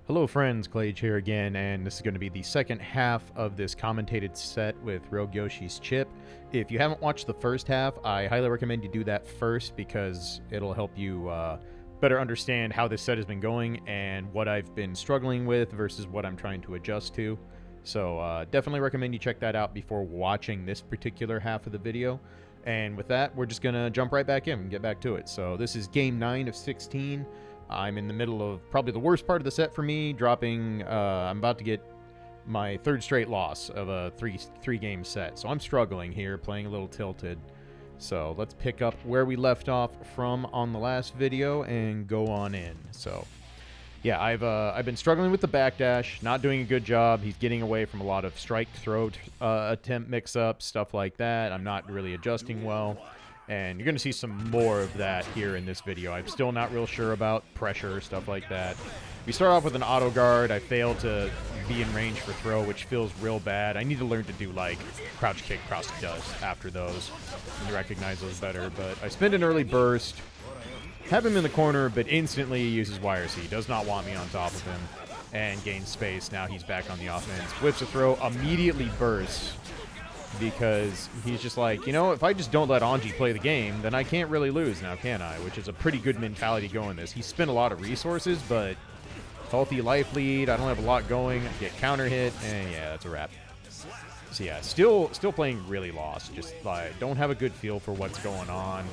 Hello friends, Klaige here again, and this is going to be the second half of this commentated set with RogueYoshi's Chipp. If you haven't watched the first half, I highly recommend you do that first because it'll help you better understand how this set has been going and what I've been struggling with versus what I'm trying to adjust to. So definitely recommend you check that out before watching this particular half of the video. And with that, we're just going to jump right back in and get back to it. So this is game 9 of 16. I'm in the middle of probably the worst part of the set for me, dropping, I'm about to get my third straight loss of a three game set. So I'm struggling here, playing a little tilted. So let's pick up where we left off from on the last video and go on in. So yeah, I've been struggling with the backdash, not doing a good job. He's getting away from a lot of strike throw attempt mix-ups, stuff like that. I'm not really adjusting well. And you're going to see some more of that here in this video. I'm still not real sure about pressure, stuff like that. We start off with an auto guard. I fail to be in range for throw, which feels real bad. I need to learn to do, like, crouch kick, cross dust after those and recognize those better. But I spend an early burst, have him in the corner, but instantly he uses YRC. Does not want me on top of him and gains space. Now he's back on the offense. Whips a throw, immediately bursts. Because he's just like, you know, if I just don't let Anji play the game, then I can't really lose now, can I? Which is a pretty good mentality going this. He spent a lot of resources, but healthy life lead. I don't have a lot going. Get counter hit, and yeah, that's a wrap. So yeah, still playing really lost. Just like don't have a good feel for what's going on.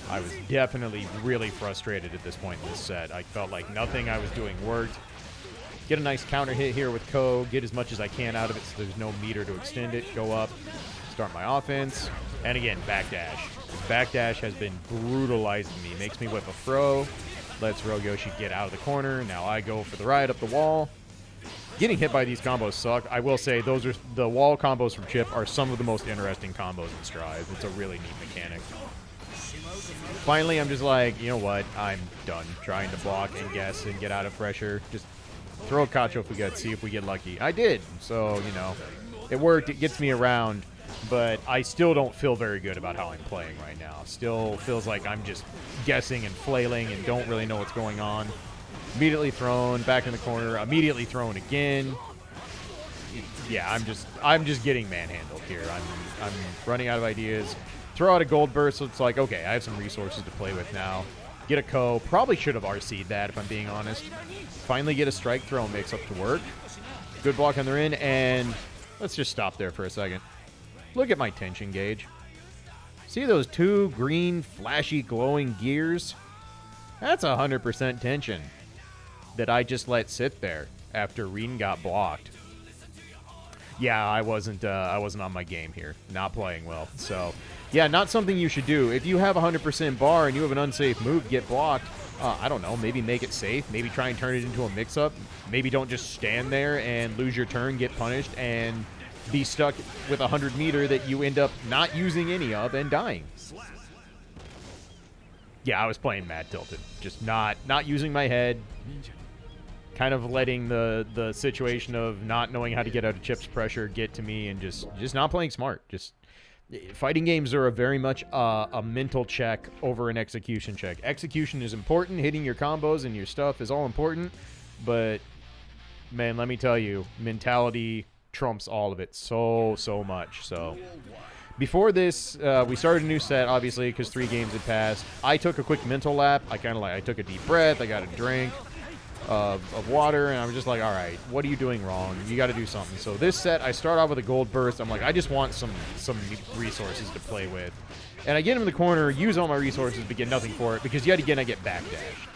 I was definitely really frustrated at this point in this set. I felt like nothing I was doing worked. Get a nice counter hit here with Ko. Get as much as I can out of it so there's no meter to extend it. Go up. Start my offense. And again, backdash. Backdash has been brutalizing me. Makes me whip a throw. Lets RogueYoshi get out of the corner. Now I go for the ride up the wall. Getting hit by these combos suck. I will say those are the wall combos from Chipp are some of the most interesting combos in Strive. It's a really neat mechanic. Finally, I'm just like, you know what? I'm done trying to block and guess and get out of pressure. Just throw a Kacho if we get, see if we get lucky. I did, so, you know, it worked. It gets me around, but I still don't feel very good about how I'm playing right now. Still feels like I'm just guessing and flailing and don't really know what's going on. Immediately thrown, back in the corner, immediately thrown again. Yeah, I'm just getting manhandled here. I'm running out of ideas. Throw out a gold burst, so it's like, okay, I have some resources to play with now. Get a Ko. Probably should have RC'd that, if I'm being honest. Finally get a strike throw mix up to work. Good block on the in, and let's just stop there for a second. Look at my tension gauge. See those two green, flashy, glowing gears? That's 100% tension that I just let sit there after Reen got blocked. Yeah, I wasn't on my game here. Not playing well. So, yeah, not something you should do. If you have 100% bar and you have an unsafe move, get blocked. I don't know, maybe make it safe. Maybe try and turn it into a mix-up. Maybe don't just stand there and lose your turn, get punished, and be stuck with 100 meter that you end up not using any of and dying. Yeah, I was playing mad tilted. Just not using my head. Kind of letting the situation of not knowing how to get out of Chipp's pressure get to me and just not playing smart. Just fighting games are very much a mental check over an execution check. Execution is important. Hitting your combos and your stuff is all important. But, man, let me tell you, mentality trumps all of it so much. So, before this, we started a new set, obviously, because 3 games had passed. I took a quick mental lap. I took a deep breath. I got a drink of water, and I was just like, all right, what are you doing wrong? You got to do something. So this set, I start off with a gold burst. I'm like, I just want some resources to play with. And I get him in the corner, use all my resources, but get nothing for it, because yet again, I get backdashed.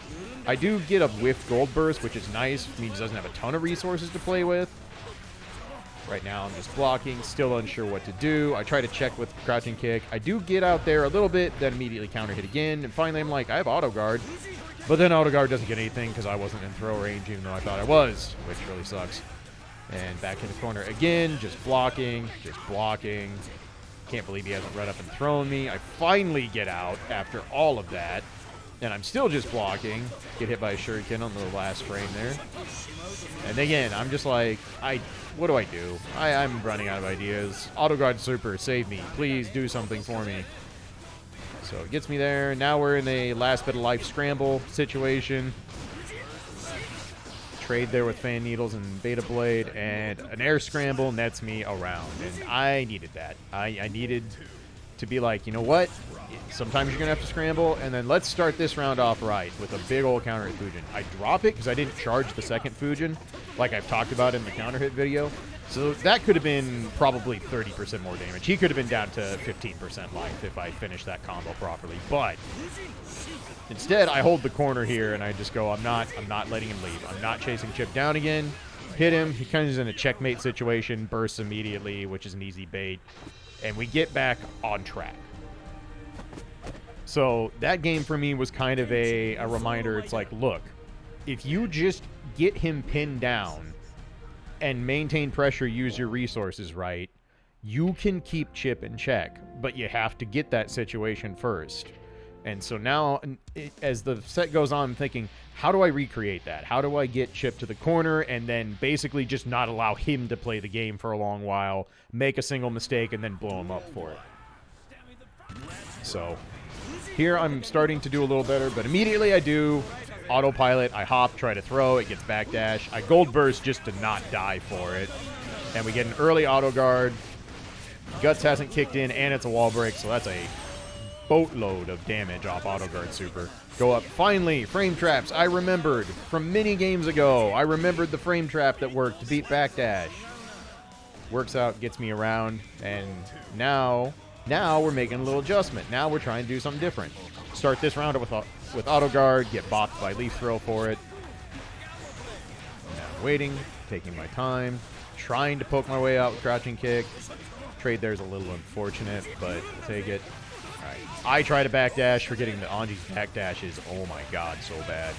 I do get a whiffed gold burst, which is nice. It means he doesn't have a ton of resources to play with. Right now, I'm just blocking, still unsure what to do. I try to check with crouching kick. I do get out there a little bit, then immediately counter hit again. And finally, I'm like, I have auto guard. But then auto guard doesn't get anything because I wasn't in throw range, even though I thought I was, which really sucks. And back in the corner again, just blocking. Can't believe he hasn't run up and thrown me. I finally get out after all of that. And I'm still just blocking. Get hit by a shuriken on the last frame there. And again, I'm just like, what do I do? I'm running out of ideas. Auto guard super, save me. Please do something for me. So it gets me there. Now we're in a last bit of life scramble situation. trade there with Fan Needles and Beta Blade, and an air scramble nets me around. And I needed that. I needed to be like, you know what? Sometimes you're going to have to scramble, and then let's start this round off right with a big old counter hit Fujin. I drop it because I didn't charge the second Fujin, like I've talked about in the counter hit video. So that could have been probably 30% more damage. He could have been down to 15% life if I finished that combo properly. But instead, I hold the corner here, and I just go, I'm not letting him leave. I'm not chasing Chipp down again. Hit him. He kind of is in a checkmate situation, bursts immediately, which is an easy bait. And we get back on track. So that game for me was kind of a reminder. It's like, look, if you just get him pinned down and maintain pressure, use your resources right, you can keep Chipp in check. But you have to get that situation first. And so now, as the set goes on, I'm thinking, how do I recreate that? How do I get Chipp to the corner and then basically just not allow him to play the game for a long while, make a single mistake, and then blow him up for it? So here I'm starting to do a little better, but immediately I do autopilot. I hop, try to throw. It gets backdash. I gold burst just to not die for it. And we get an early auto guard. Guts hasn't kicked in, and it's a wall break, so that's a boatload of damage off auto guard super. Go up. Finally, frame traps. I remembered from many games ago. I remembered the frame trap that worked to beat backdash. Works out, gets me around, and now we're making a little adjustment. Now we're trying to do something different. Start this round with auto guard, get bopped by leaf throw for it. Now waiting, taking my time, trying to poke my way out with crouching kick. Trade there's a little unfortunate, but I'll take it. All right. I try to backdash, forgetting that Anji's backdash is, oh my god, so bad.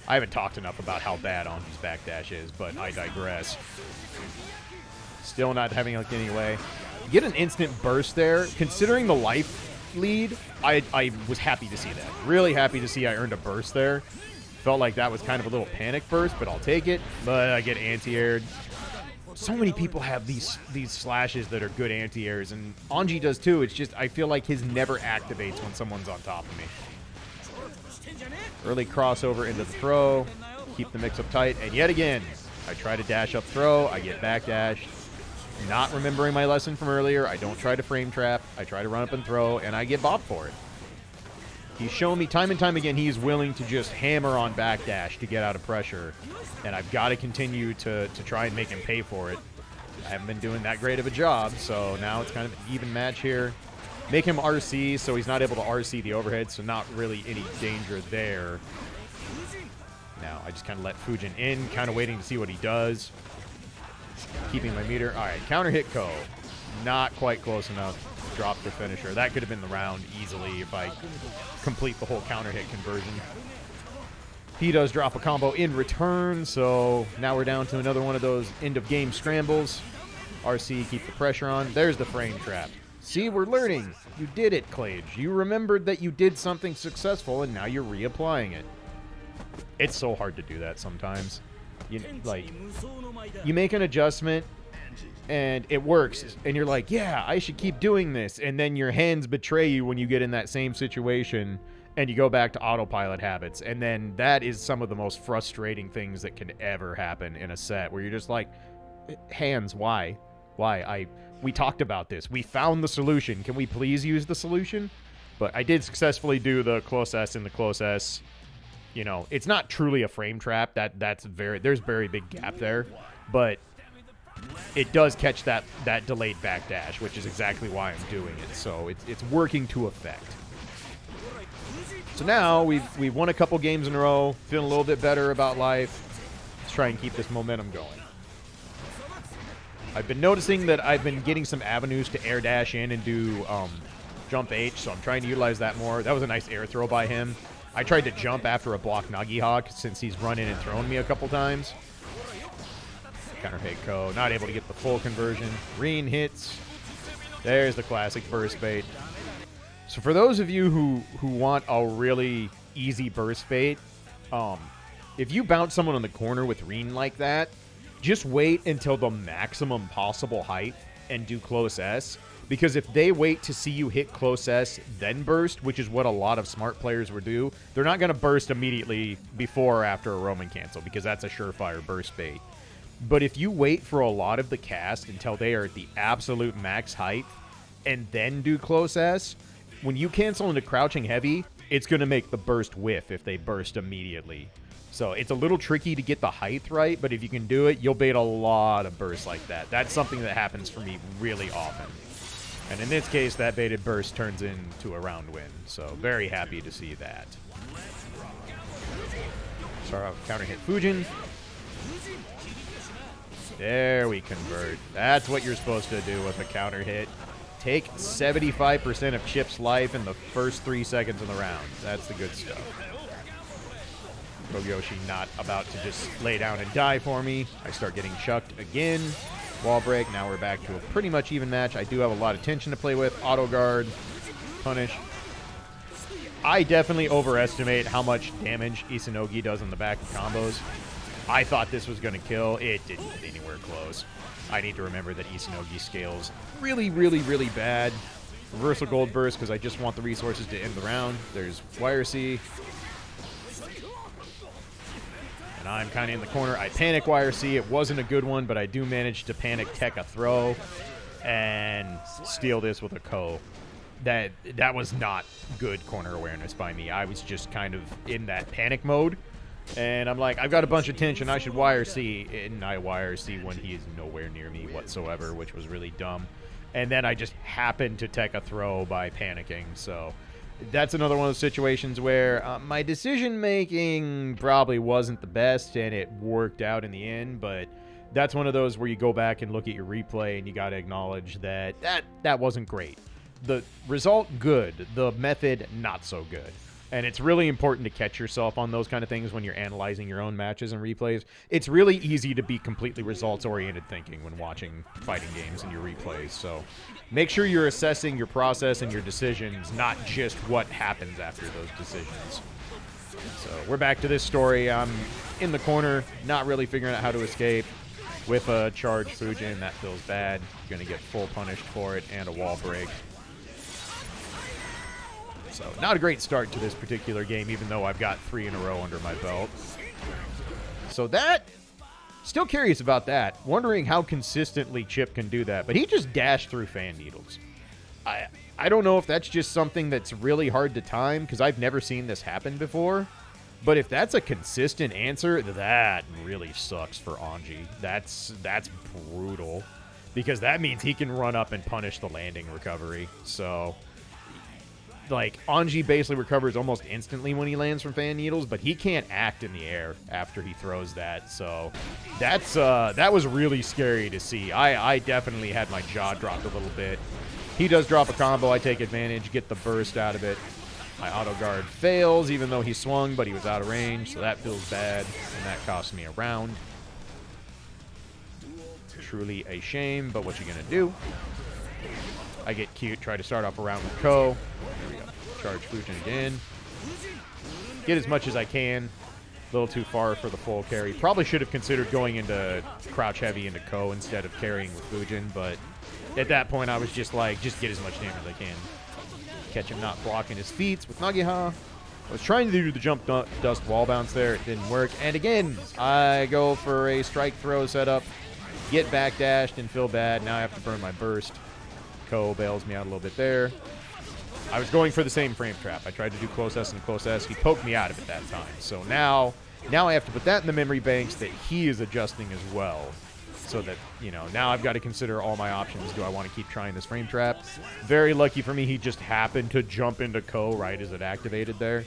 I haven't talked enough about how bad Anji's backdash is, but I digress. Still not having luck anyway. Get an instant burst there. Considering the life lead, I was happy to see that. Really happy to see I earned a burst there. Felt like that was kind of a little panic burst, but I'll take it. But I get anti-aired. So many people have these slashes that are good anti-airs, and Anji does too. It's just I feel like his never activates when someone's on top of me. Early crossover into the throw. Keep the mix-up tight, and yet again, I try to dash up throw. I get backdashed. Not remembering my lesson from earlier, I don't try to frame trap. I try to run up and throw, and I get bopped for it. He's shown me time and time again he's willing to just hammer on backdash to get out of pressure, and I've got to continue to try and make him pay for it. I haven't been doing that great of a job, so now it's kind of an even match here. Make him RC so he's not able to RC the overhead, so not really any danger there. Now I just kind of let Fujin in, kind of waiting to see what he does. Keeping my meter. All right, counter hit Ko. Not quite close enough. Drop the finisher. That could have been the round easily if I complete the whole counter hit conversion. He does drop a combo in return, so now we're down to another one of those end-of-game scrambles. RC, keep the pressure on. There's the frame trap. See, we're learning. You did it, Klaige. You remembered that you did something successful, and now you're reapplying it. It's so hard to do that sometimes. You make an adjustment and it works and you're like, yeah, I should keep doing this, and then your hands betray you when you get in that same situation and you go back to autopilot habits, and then that is some of the most frustrating things that can ever happen in a set, where you're just like, hands, why we talked about this, we found the solution, can we please use the solution? But I did successfully do the close S in the close S. You know, it's not truly a frame trap. There's very big gap there, but it does catch that delayed backdash, which is exactly why I'm doing it. So it's working to effect. So now we've won a couple games in a row, feeling a little bit better about life. Let's try and keep this momentum going. I've been noticing that I've been getting some avenues to air dash in and do jump H, so I'm trying to utilize that more. That was a nice air throw by him. I tried to jump after a block Nagi Hawk since he's run in and thrown me a couple times. Counter hit Ko. Not able to get the full conversion. Reen hits. There's the classic burst bait. So for those of you who want a really easy burst bait, if you bounce someone on the corner with Reen like that, just wait until the maximum possible height and do close S. Because if they wait to see you hit close S, then burst, which is what a lot of smart players would do, they're not going to burst immediately before or after a Roman cancel, because that's a surefire burst bait. But if you wait for a lot of the cast until they are at the absolute max height, and then do close S, when you cancel into crouching heavy, it's going to make the burst whiff if they burst immediately. So it's a little tricky to get the height right, but if you can do it, you'll bait a lot of bursts like that. That's something that happens for me really often. And in this case, that baited burst turns into a round win. So very happy to see that. Start off counter hit Fujin. There we convert. That's what you're supposed to do with a counter hit. Take 75% of Chipp's life in the first 3 seconds of the round. That's the good stuff. RogueYoshi not about to just lay down and die for me. I start getting chucked again. Wall break. Now we're back to a pretty much even match. I do have a lot of tension to play with. Auto guard. Punish. I definitely overestimate how much damage Isanogi does on the back of combos. I thought this was going to kill. It didn't get anywhere close. I need to remember that Isanogi scales really, really, really bad. Reversal gold burst because I just want the resources to end the round. There's wire C. And I'm kind of in the corner. I panic wire C. It wasn't a good one, but I do manage to panic tech a throw and steal this with a Ko. That was not good corner awareness by me. I was just kind of in that panic mode. And I'm like, I've got a bunch of tension. I should wire C. And I wire C when he is nowhere near me whatsoever, which was really dumb. And then I just happened to tech a throw by panicking. So that's another one of those situations where my decision-making probably wasn't the best, and it worked out in the end. But that's one of those where you go back and look at your replay, and you got to acknowledge that wasn't great. The result, good. The method, not so good. And it's really important to catch yourself on those kind of things when you're analyzing your own matches and replays. It's really easy to be completely results-oriented thinking when watching fighting games and your replays. So make sure you're assessing your process and your decisions, not just what happens after those decisions. So we're back to this story. I'm in the corner, not really figuring out how to escape. With a charge Fujin, that feels bad. Going to get full punished for it and a wall break. So not a great start to this particular game, even though I've got 3 in a row under my belt. So that, still curious about that. Wondering how consistently Chipp can do that. But he just dashed through fan needles. I don't know if that's just something that's really hard to time, because I've never seen this happen before. But if that's a consistent answer, that really sucks for Anji. That's brutal. Because that means he can run up and punish the landing recovery. So like, Anji basically recovers almost instantly when he lands from fan needles, but he can't act in the air after he throws that. So that was really scary to see. I definitely had my jaw dropped a little bit. He does drop a combo. I take advantage, get the burst out of it. My auto guard fails, even though he swung, but he was out of range, so that feels bad, and that cost me a round. Truly a shame, but what you gonna do? I get cute, try to start off a round with Ko. There we go. Charge Fujin again. Get as much as I can. A little too far for the full carry. Probably should have considered going into crouch heavy into Ko instead of carrying with Fujin, but at that point I was just like, just get as much damage as I can. Catch him not blocking his feet with Nagiha. I was trying to do the jump dust wall bounce there. It didn't work. And again, I go for a strike throw setup. Get backdashed and feel bad. Now I have to burn my burst. Ko bails me out a little bit there. I was going for the same frame trap. I tried to do close S and close S. He poked me out of it that time. So now I have to put that in the memory banks that he is adjusting as well. So that, you know, now I've got to consider all my options. Do I want to keep trying this frame trap? Very lucky for me, he just happened to jump into Ko right as it activated there.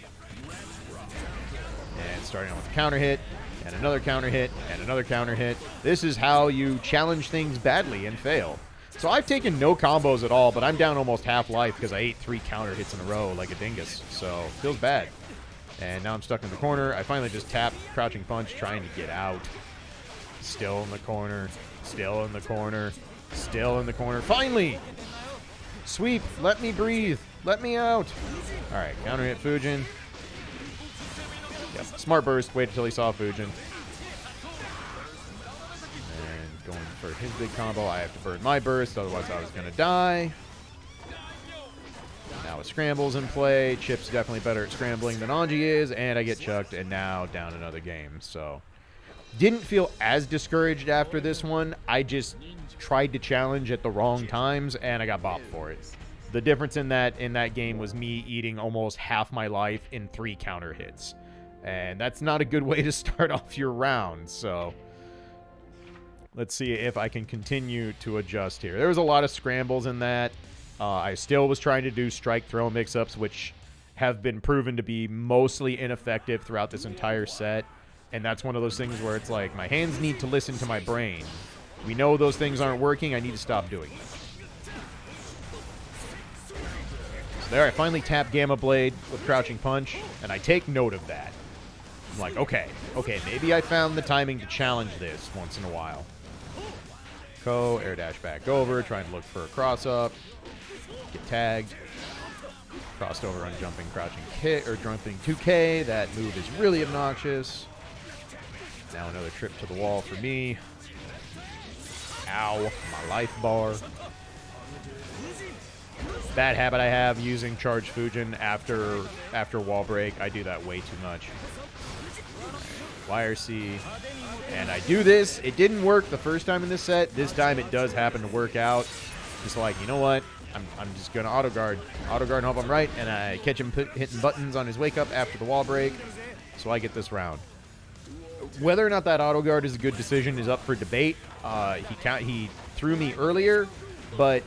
And starting on with a counter hit, and another counter hit, and another counter hit. This is how you challenge things badly and fail. So I've taken no combos at all, but I'm down almost half life because I ate 3 counter hits in a row like a dingus. So feels bad. And now I'm stuck in the corner. I finally just tap crouching punch, trying to get out. Still in the corner. Still in the corner. Still in the corner. Finally! Sweep. Let me breathe. Let me out. All right. Counter hit Fujin. Yep. Smart burst. Wait until he saw Fujin. And going for his big combo. I have to burn my burst. Otherwise I was going to die. Now a scramble's in play. Chipp's definitely better at scrambling than Anji is, and I get chucked, and now down another game. So didn't feel as discouraged after this one. I just tried to challenge at the wrong times, and I got bopped for it. The difference in that game was me eating almost half my life in 3 counter hits. And that's not a good way to start off your round, so let's see if I can continue to adjust here. There was a lot of scrambles in that. I still was trying to do strike-throw mix-ups, which have been proven to be mostly ineffective throughout this entire set. And that's one of those things where it's like, my hands need to listen to my brain. We know those things aren't working. I need to stop doing them. So there, I finally tap Gamma Blade with Crouching Punch, and I take note of that. I'm like, okay, maybe I found the timing to challenge this once in a while. Air dash back over, trying to look for a cross-up. Get tagged. Crossed over on jumping, crouching kick, or jumping 2K. That move is really obnoxious. Now another trip to the wall for me. Ow, my life bar. Bad habit I have, using Charge Fujin after wall break. I do that way too much. YRC. And I do this. It didn't work the first time in this set. This time it does happen to work out. Just like, you know what? I'm just going to auto guard and hope I'm right. And I catch him hitting buttons on his wake up after the wall break. So I get this round. Whether or not that auto guard is a good decision is up for debate. He threw me earlier, but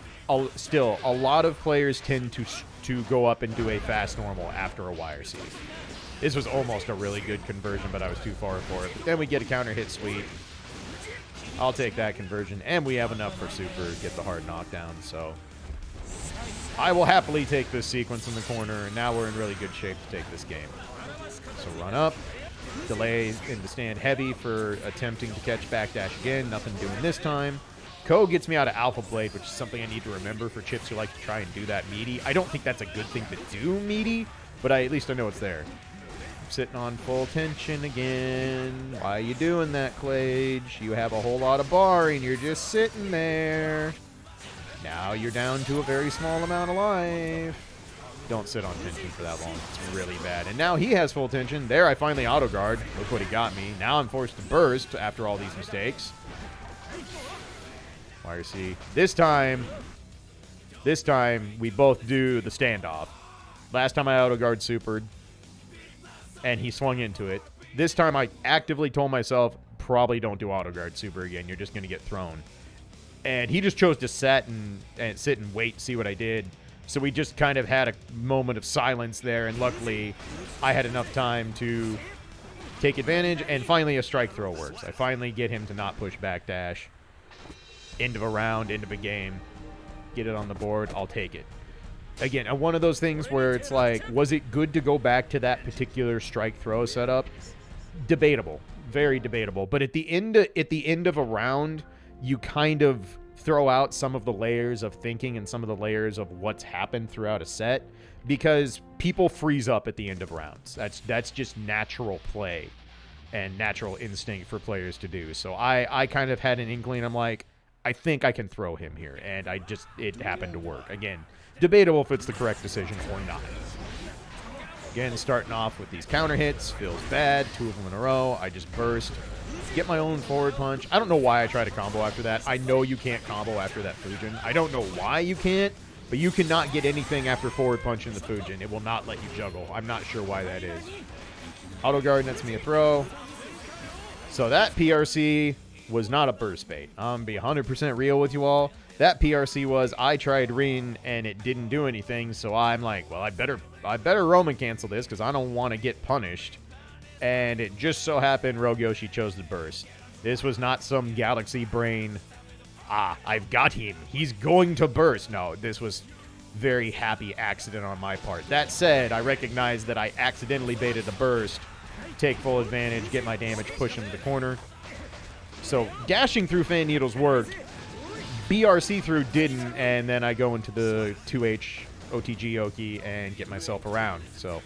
still, a lot of players tend to go up and do a fast normal after a YRC. This was almost a really good conversion, but I was too far for it. But then we get a counter hit sweep. I'll take that conversion, and we have enough for super, get the hard knockdown, so I will happily take this sequence in the corner, and now we're in really good shape to take this game. So run up, delay into stand heavy for attempting to catch backdash again, nothing doing this time. Ko gets me out of Alpha Blade, which is something I need to remember for Chips who like to try and do that meaty. I don't think that's a good thing to do meaty, but at least I know it's there. I'm sitting on full tension again. Why are you doing that, Klaige? You have a whole lot of bar and you're just sitting there. Now you're down to a very small amount of life. Don't sit on tension for that long. It's really bad. And now he has full tension. There, I finally auto guard. Look what he got me. Now I'm forced to burst after all these mistakes. YRC. This time, we both do the standoff. Last time I auto guard supered, and he swung into it. This time I actively told myself, probably don't do auto guard super again. You're just going to get thrown. And he just chose to sit and wait, see what I did. So we just kind of had a moment of silence there, and luckily I had enough time to take advantage, and finally a strike throw works. I finally get him to not push backdash. End of a round, end of a game. Get it on the board, I'll take it. Again, one of those things where it's like, was it good to go back to that particular strike throw setup? Debatable, very debatable. But at the end of a round, you kind of throw out some of the layers of thinking and some of the layers of what's happened throughout a set, because people freeze up at the end of rounds. That's just natural play and natural instinct for players to do. So I kind of had an inkling. I'm like, I think I can throw him here, and it happened to work. Again, debatable if it's the correct decision or not. Again, starting off with these counter hits feels bad. 2 of them in a row. I just burst. Get my own forward punch. I don't know why I tried to combo after that. I know you can't combo after that Fujin. I don't know why you can't, but you cannot get anything after forward punch in the Fujin. It will not let you juggle. I'm not sure why that is. Auto guard nets me a throw. So that PRC was not a burst bait. I'm be 100% real with you all. That PRC was, I tried Rin and it didn't do anything, so I'm like, well, I better Roman cancel this because I don't want to get punished. And it just so happened RogueYoshi chose the burst. This was not some galaxy brain, I've got him, he's going to burst. No, this was very happy accident on my part. That said, I recognize that I accidentally baited the burst, take full advantage, get my damage, push him to the corner. So dashing through fan needles worked. BRC through didn't, and then I go into the 2H OTG Oki and get myself around. So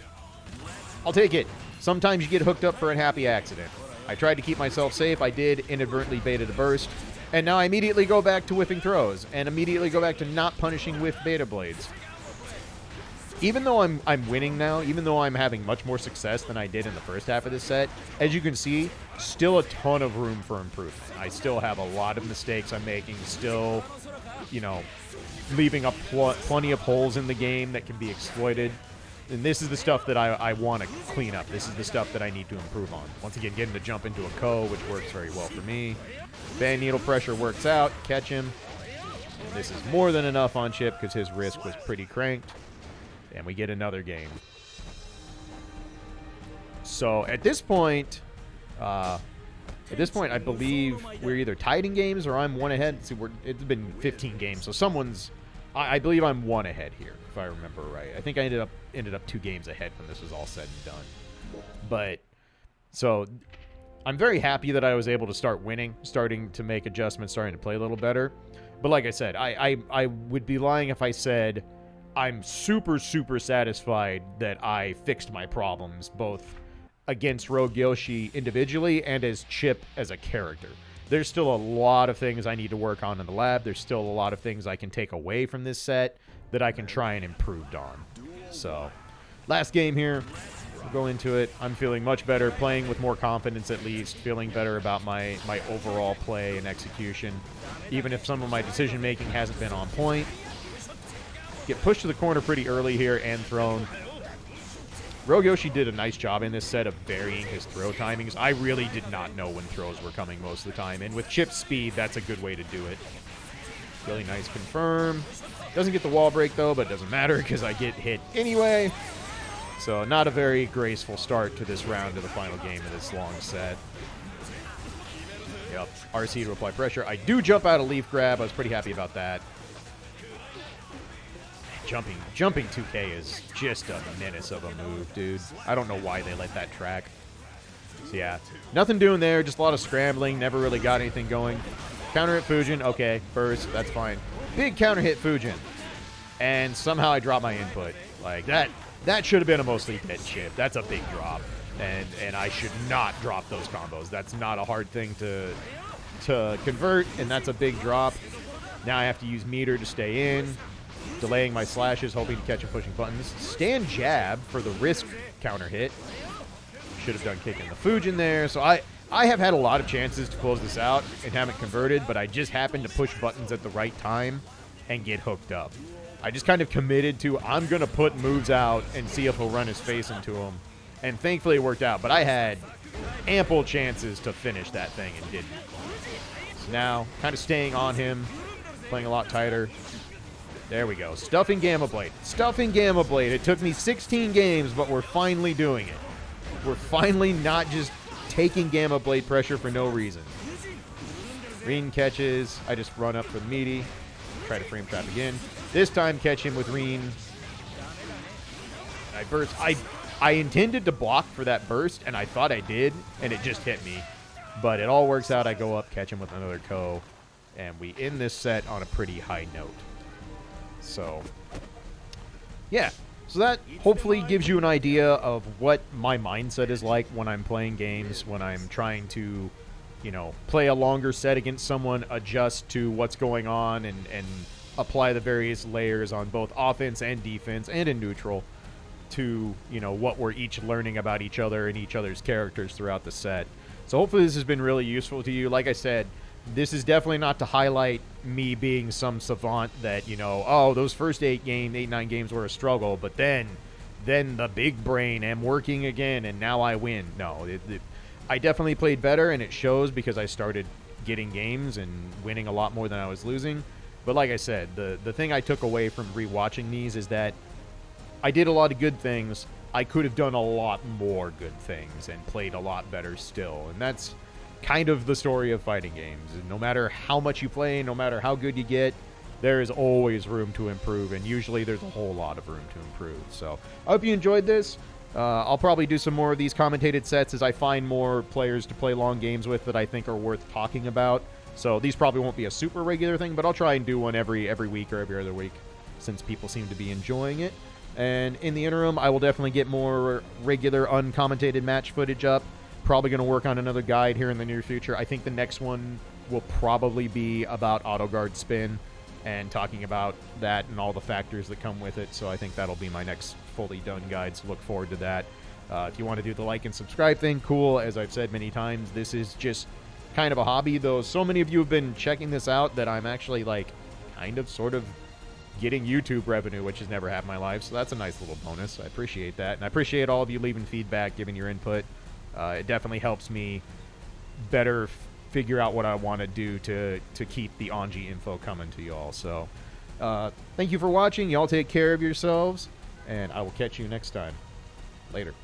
I'll take it. Sometimes you get hooked up for a happy accident. I tried to keep myself safe. I did inadvertently baited a burst. And now I immediately go back to whiffing throws and immediately go back to not punishing with beta blades. even though I'm winning now, even though I'm having much more success than I did in the first half of this set, as you can see, still a ton of room for improvement. I still have a lot of mistakes I'm making, still, you know, leaving up plenty of holes in the game that can be exploited. And this is the stuff that I want to clean up. This is the stuff that I need to improve on. Once again, getting to jump into a Ko, which works very well for me. Fan needle pressure works out. Catch him. And this is more than enough on Chipp because his risk was pretty cranked. And we get another game. So at this point, I believe we're either tied in games or I'm one ahead. See, it's been 15 games, so someone's. I believe I'm one ahead here, if I remember right. I think I ended up 2 games ahead when this was all said and done. But so I'm very happy that I was able to start winning, starting to make adjustments, starting to play a little better. But like I said, I would be lying if I said I'm super, super satisfied that I fixed my problems, both against RogueYoshi individually and as Chipp as a character. There's still a lot of things I need to work on in the lab. There's still a lot of things I can take away from this set that I can try and improve on. So, last game here. We'll go into it. I'm feeling much better, playing with more confidence at least, feeling better about my overall play and execution, even if some of my decision-making hasn't been on point. Get pushed to the corner pretty early here and thrown. RogueYoshi did a nice job in this set of varying his throw timings. I really did not know when throws were coming most of the time, and with Chipp's speed, that's a good way to do it. Really nice confirm. Doesn't get the wall break, though, but it doesn't matter because I get hit anyway. So not a very graceful start to this round of the final game of this long set. Yep, RC to apply pressure. I do jump out of leaf grab. I was pretty happy about that. Jumping 2K is just a menace of a move, dude. I don't know why they let that track. So yeah, nothing doing there. Just a lot of scrambling. Never really got anything going. Counter hit Fujin. Okay, burst. That's fine. Big counter hit Fujin. And somehow I dropped my input. Like, that should have been a mostly dead Chipp. That's a big drop. And I should not drop those combos. That's not a hard thing to convert, and that's a big drop. Now I have to use meter to stay in. Delaying my slashes, hoping to catch and pushing buttons. Stand jab for the risk counter hit. Should have done kicking the Fujin there. So I have had a lot of chances to close this out and haven't converted, but I just happened to push buttons at the right time and get hooked up. I just kind of committed to, I'm going to put moves out and see if he'll run his face into them. And thankfully it worked out, but I had ample chances to finish that thing and didn't. So now, kind of staying on him, playing a lot tighter. There we go. Stuffing Gamma Blade. Stuffing Gamma Blade. It took me 16 games, but we're finally doing it. We're finally not just taking Gamma Blade pressure for no reason. Reen catches. I just run up for the meaty. Try to frame trap again. This time catch him with Reen. I burst. I intended to block for that burst, and I thought I did, and it just hit me. But it all works out. I go up, catch him with another Ko, and we end this set on a pretty high note. So, yeah. So that hopefully gives you an idea of what my mindset is like when I'm playing games, when I'm trying to, you know, play a longer set against someone, adjust to what's going on, and apply the various layers on both offense and defense and in neutral to, you know, what we're each learning about each other and each other's characters throughout the set. So hopefully this has been really useful to you. Like I said, this is definitely not to highlight me being some savant that, you know, oh, those first 9 games were a struggle, but then the big brain am working again, and now I win. No, I definitely played better, and it shows because I started getting games and winning a lot more than I was losing. But like I said, the thing I took away from rewatching these is that I did a lot of good things. I could have done a lot more good things and played a lot better still, and that's kind of the story of fighting games. No matter how much you play, no matter how good you get, there is always room to improve, and usually there's a whole lot of room to improve. So I hope you enjoyed this. I'll probably do some more of these commentated sets as I find more players to play long games with that I think are worth talking about. So these probably won't be a super regular thing, but I'll try and do one every week or every other week since people seem to be enjoying it. And in the interim, I will definitely get more regular uncommentated match footage up. Probably going to work on another guide here in the near future. I think the next one will probably be about auto guard spin. and talking about that and all the factors that come with it. So I think that'll be my next fully done guide, so look forward to that. If you want to do the like and subscribe thing, cool. As I've said many times, this is just kind of a hobby, though so many of you have been checking this out that I'm actually, like, kind of sort of getting YouTube revenue, which has never happened in my life, so that's a nice little bonus. I appreciate that, and I appreciate all of you leaving feedback, giving your input. It definitely helps me better figure out what I want to do to keep the Anji info coming to y'all. So thank you for watching. Y'all take care of yourselves, and I will catch you next time. Later.